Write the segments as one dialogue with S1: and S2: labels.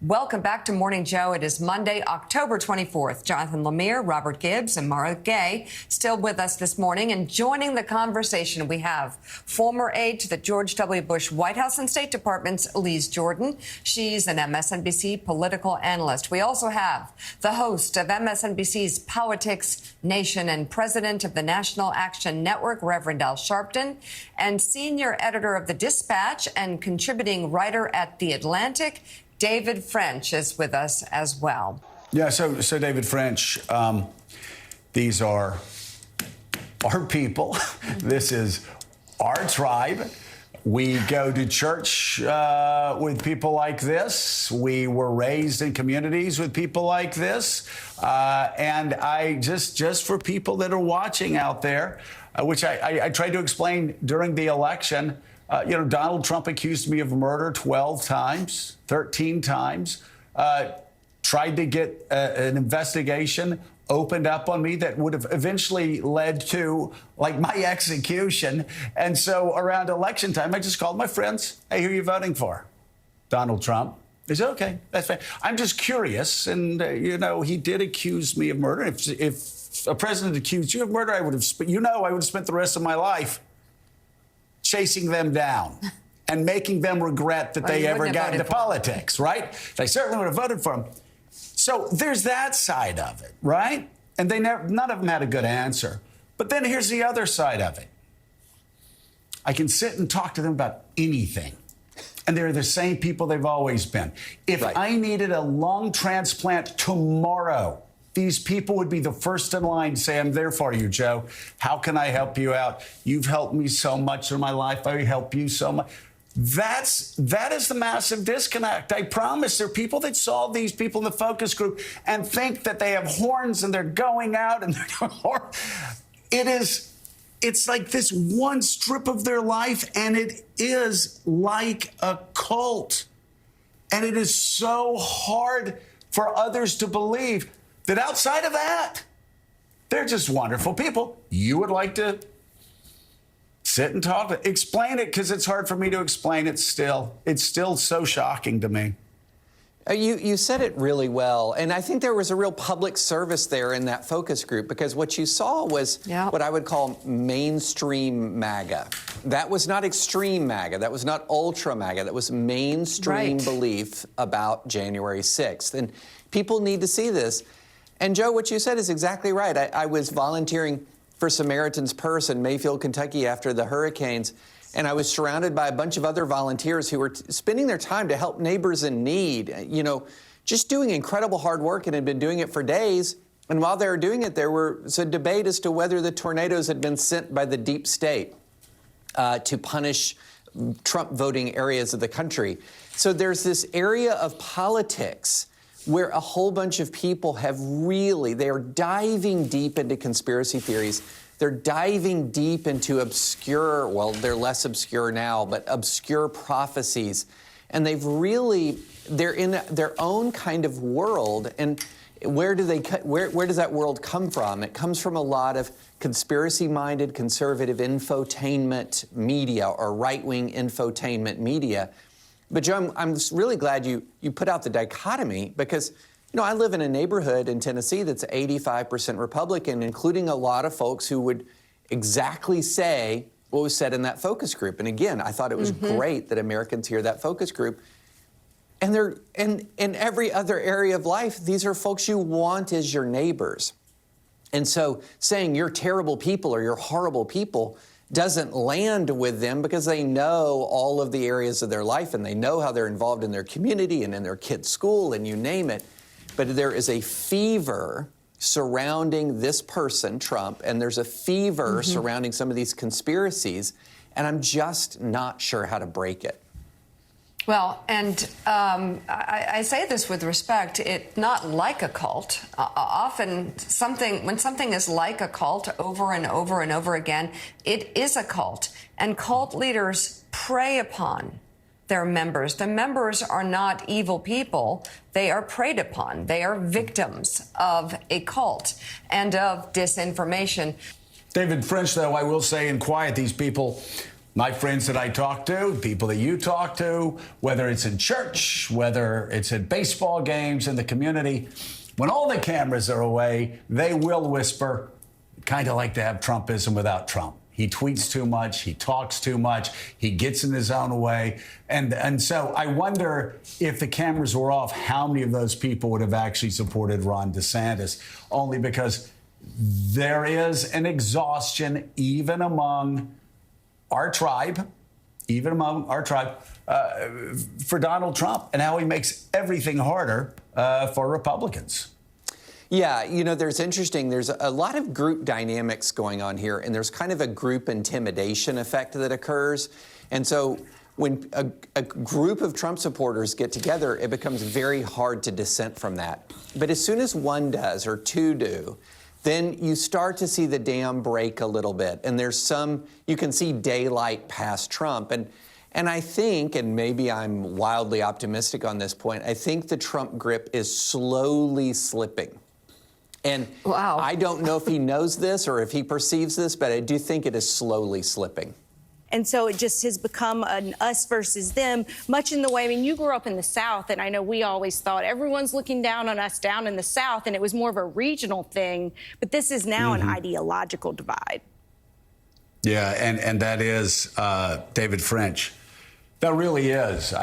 S1: Welcome back to Morning Joe. It is Monday, October 24th. Jonathan Lemire, Robert Gibbs, and Maga still with us this morning. And joining the conversation, we have former aide to the George W. Bush White House and State Department's Elise Jordan. She's an MSNBC political analyst. We also have the host of MSNBC's Politics Nation and president of the National Action Network, Reverend Al Sharpton, and senior editor of The Dispatch and contributing writer at The Atlantic, David French, is with us as well.
S2: Yeah, so David French, these are our people. This is our tribe. We go to church with people like this. We were raised in communities with people like this. And I just for people that are watching out there, which I tried to explain during the election, Donald Trump accused me of murder 12 times, 13 times, tried to get an investigation opened up on me that would have eventually led to, like, my execution. And so around election time, I just called my friends. Hey, who are you voting for? Donald Trump. They said, okay, that's fine. I'm just curious. And, he did accuse me of murder. If a president accused you of murder, I would have spent the rest of my life chasing them down and making them regret that they ever got into politics, right? They certainly would have voted for him. So there's that side of it, right? And none of them had a good answer. But then here's the other side of it. I can sit and talk to them about anything. And they're the same people they've always been. If I needed a lung transplant tomorrow, these people would be the first in line to say, I'm there for you, Joe. How can I help you out? You've helped me so much in my life. I help you so much. That is the massive disconnect. I promise there are people that saw these people in the focus group and think that they have horns and they're going out and it's like this one strip of their life, and it is like a cult. And it is so hard for others to believe that outside of that, they're just wonderful people. You would like to sit and talk, explain it, because it's hard for me to explain it still. It's still so shocking to me.
S3: You said it really well, and I think there was a real public service there in that focus group, because what you saw was what I would call mainstream MAGA. That was not extreme MAGA. That was not ultra MAGA. That was mainstream belief about January 6th. And people need to see this. And, Joe, what you said is exactly right. I was volunteering for Samaritan's Purse in Mayfield, Kentucky after the hurricanes, and I was surrounded by a bunch of other volunteers who were spending their time to help neighbors in need, just doing incredible hard work, and had been doing it for days. And while they were doing it, there was a debate as to whether the tornadoes had been sent by the deep state to punish Trump voting areas of the country. So there's this area of politics where a whole bunch of people they are diving deep into conspiracy theories. They're diving deep into they're less obscure now, but obscure prophecies. And they're in their own kind of world. And where does that world come from? It comes from a lot of conspiracy-minded conservative infotainment media, or right-wing infotainment media. But, Joe, I'm really glad you put out the dichotomy, because, I live in a neighborhood in Tennessee that's 85% Republican, including a lot of folks who would exactly say what was said in that focus group. And again, I thought it was great that Americans hear that focus group. And in every other area of life, these are folks you want as your neighbors. And so saying you're terrible people or you're horrible people doesn't land with them, because they know all of the areas of their life, and they know how they're involved in their community and in their kids' school, and you name it. But there is a fever surrounding this person, Trump, and there's a fever surrounding some of these conspiracies, and I'm just not sure how to break it.
S1: Well, and I say this with respect, it's not like a cult. Often when something is like a cult over and over and over again, it is a cult. And cult leaders prey upon their members. The members are not evil people. They are preyed upon. They are victims of a cult and of disinformation.
S2: David French, though, I will say in quiet, these people My friends that I talk to, people that you talk to, whether it's in church, whether it's at baseball games in the community, when all the cameras are away, they will whisper, kind of like to have Trumpism without Trump. He tweets too much. He talks too much. He gets in his own way. And so I wonder if the cameras were off, how many of those people would have actually supported Ron DeSantis, only because there is an exhaustion even among our tribe, for Donald Trump and how he makes everything harder for Republicans.
S3: Yeah, there's a lot of group dynamics going on here, and there's kind of a group intimidation effect that occurs. And so when a group of Trump supporters get together, it becomes very hard to dissent from that. But as soon as one does or two do, then you start to see the dam break a little bit. And you can see daylight past Trump. And I think, and maybe I'm wildly optimistic on this point, I think the Trump grip is slowly slipping. And
S1: wow.
S3: I don't know if he knows this or if he perceives this, but I do think it is slowly slipping.
S4: And so it just has become an us versus them, much in the way, you grew up in the South, and I know we always thought everyone's looking down on us down in the South, and it was more of a regional thing. But this is now an ideological divide.
S2: Yeah, and that is David French. That really is.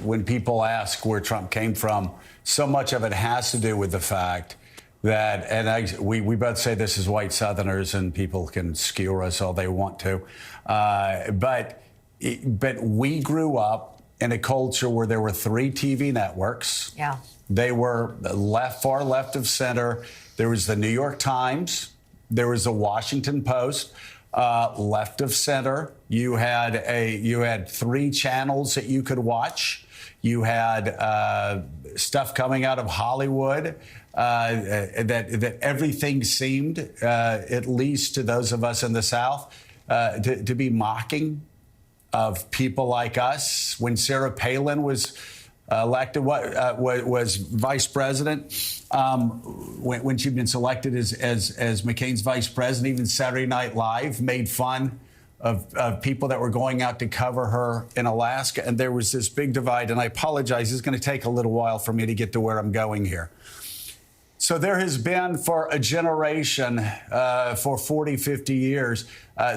S2: When people ask where Trump came from, so much of it has to do with the fact that, and we both say this as white Southerners, and people can skewer us all they want to, but we grew up in a culture where there were 3 TV networks.
S1: Yeah.
S2: They were far left of center. There was the New York Times. There was the Washington Post. Left of center. You had 3 channels that you could watch. You had stuff coming out of Hollywood that everything seemed, at least to those of us in the South, to be mocking of people like us. When Sarah Palin was elected, was vice president, when she'd been selected as McCain's vice president, even Saturday Night Live made fun of people that were going out to cover her in Alaska. And there was this big divide. And I apologize, it's going to take a little while for me to get to where I'm going here. So there has been for a generation, for 40, 50 years,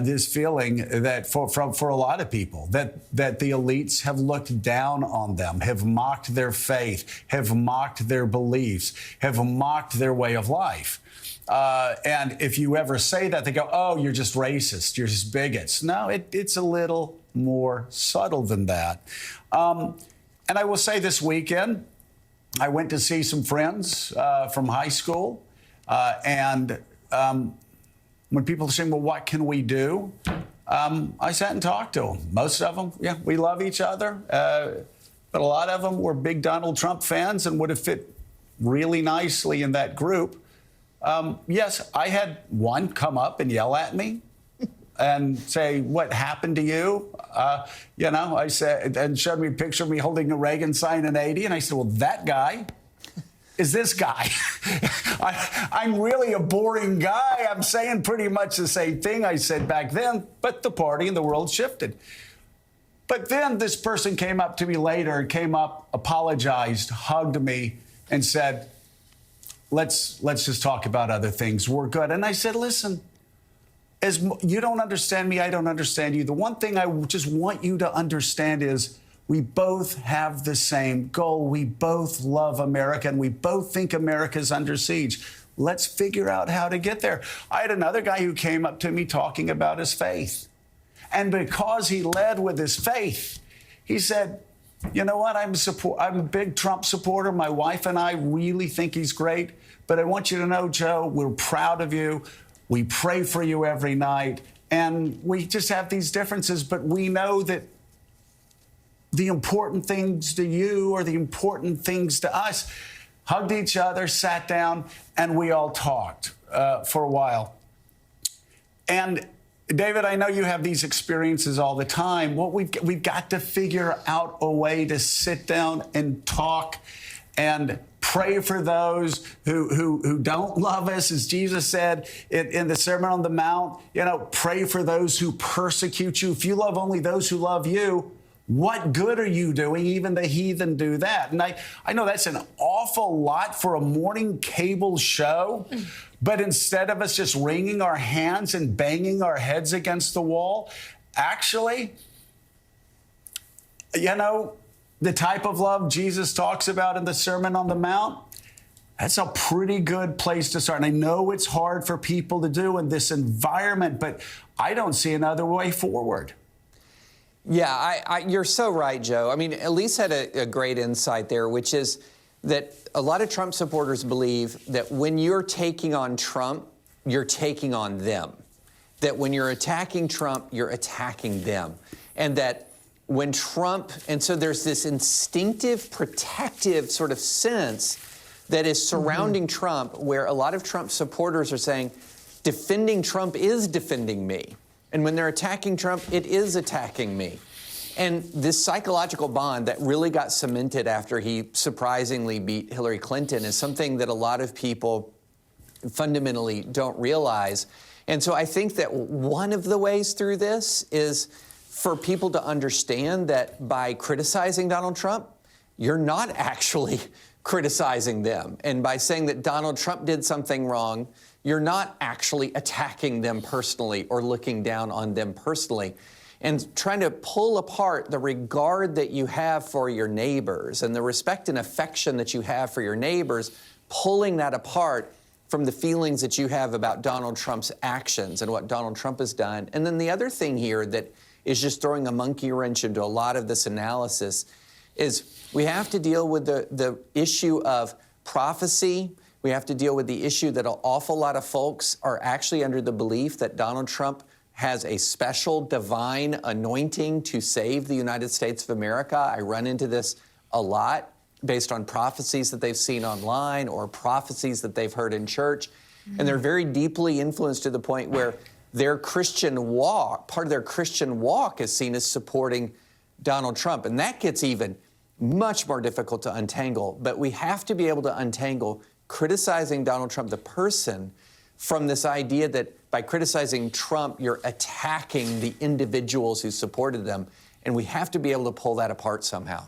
S2: this feeling that for a lot of people that the elites have looked down on them, have mocked their faith, have mocked their beliefs, have mocked their way of life. And if you ever say that, they go, oh, you're just racist, you're just bigots. No, it's a little more subtle than that. And I will say this weekend, I went to see some friends from high school. And when people are saying, well, what can we do? I sat and talked to them. Most of them, yeah, we love each other. But a lot of them were big Donald Trump fans and would have fit really nicely in that group. Yes, I had one come up and yell at me and say, what happened to you? I said, and showed me a picture of me holding a Reagan sign in 80. And I said, well, that guy is this guy. I'm really a boring guy. I'm saying pretty much the same thing I said back then, but the party and the world shifted. But then this person came up to me later, apologized, hugged me, and said, let's just talk about other things. We're good. And I said, listen, as you don't understand me, I don't understand you. The one thing I just want you to understand is we both have the same goal. We both love America, and we both think America's under siege. Let's figure out how to get there. I had another guy who came up to me talking about his faith. And because he led with his faith, he said, you know what, I'm a big Trump supporter. My wife and I really think he's great. But I want you to know, Joe, we're proud of you. We pray for you every night. And we just have these differences, but we know that the important things to you are the important things to us. Hugged each other, sat down, and we all talked for a while. And David, I know you have these experiences all the time. We've got to figure out a way to sit down and talk and pray for those who don't love us, as Jesus said in the Sermon on the Mount. Pray for those who persecute you. If you love only those who love you, what good are you doing? Even the heathen do that. And I know that's an awful lot for a morning cable show, but instead of us just wringing our hands and banging our heads against the wall, actually, the type of love Jesus talks about in the Sermon on the Mount, that's a pretty good place to start. And I know it's hard for people to do in this environment, but I don't see another way forward.
S3: Yeah, you're so right, Joe. I mean, Elise had a great insight there, which is that a lot of Trump supporters believe that when you're taking on Trump, you're taking on them. That when you're attacking Trump, you're attacking them. And that when Trump, and so there's this instinctive, protective sort of sense that is surrounding Trump, where a lot of Trump supporters are saying, defending Trump is defending me. And when they're attacking Trump, it is attacking me. And this psychological bond that really got cemented after he surprisingly beat Hillary Clinton is something that a lot of people fundamentally don't realize. And so I think that one of the ways through this is for people to understand that by criticizing Donald Trump, you're not actually criticizing them. And by saying that Donald Trump did something wrong, you're not actually attacking them personally or looking down on them personally. And trying to pull apart the regard that you have for your neighbors and the respect and affection that you have for your neighbors, pulling that apart from the feelings that you have about Donald Trump's actions and what Donald Trump has done. And then the other thing here that is just throwing a monkey wrench into a lot of this analysis is we have to deal with the issue of prophecy. We have to deal with the issue that an awful lot of folks are actually under the belief that Donald Trump has a special divine anointing to save the United States of America. I run into this a lot based on prophecies that they've seen online or prophecies that they've heard in church. And they're very deeply influenced to the point where their Christian walk, part of their Christian walk is seen as supporting Donald Trump. And that gets even much more difficult to untangle. But we have to be able to untangle criticizing Donald Trump, the person, from this idea that by criticizing Trump, you're attacking the individuals who supported them. And we have to be able to pull that apart somehow.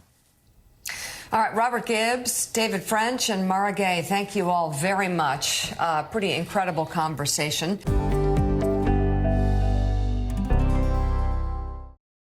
S1: All right, Robert Gibbs, David French, and Maga, thank you all very much. Pretty incredible conversation.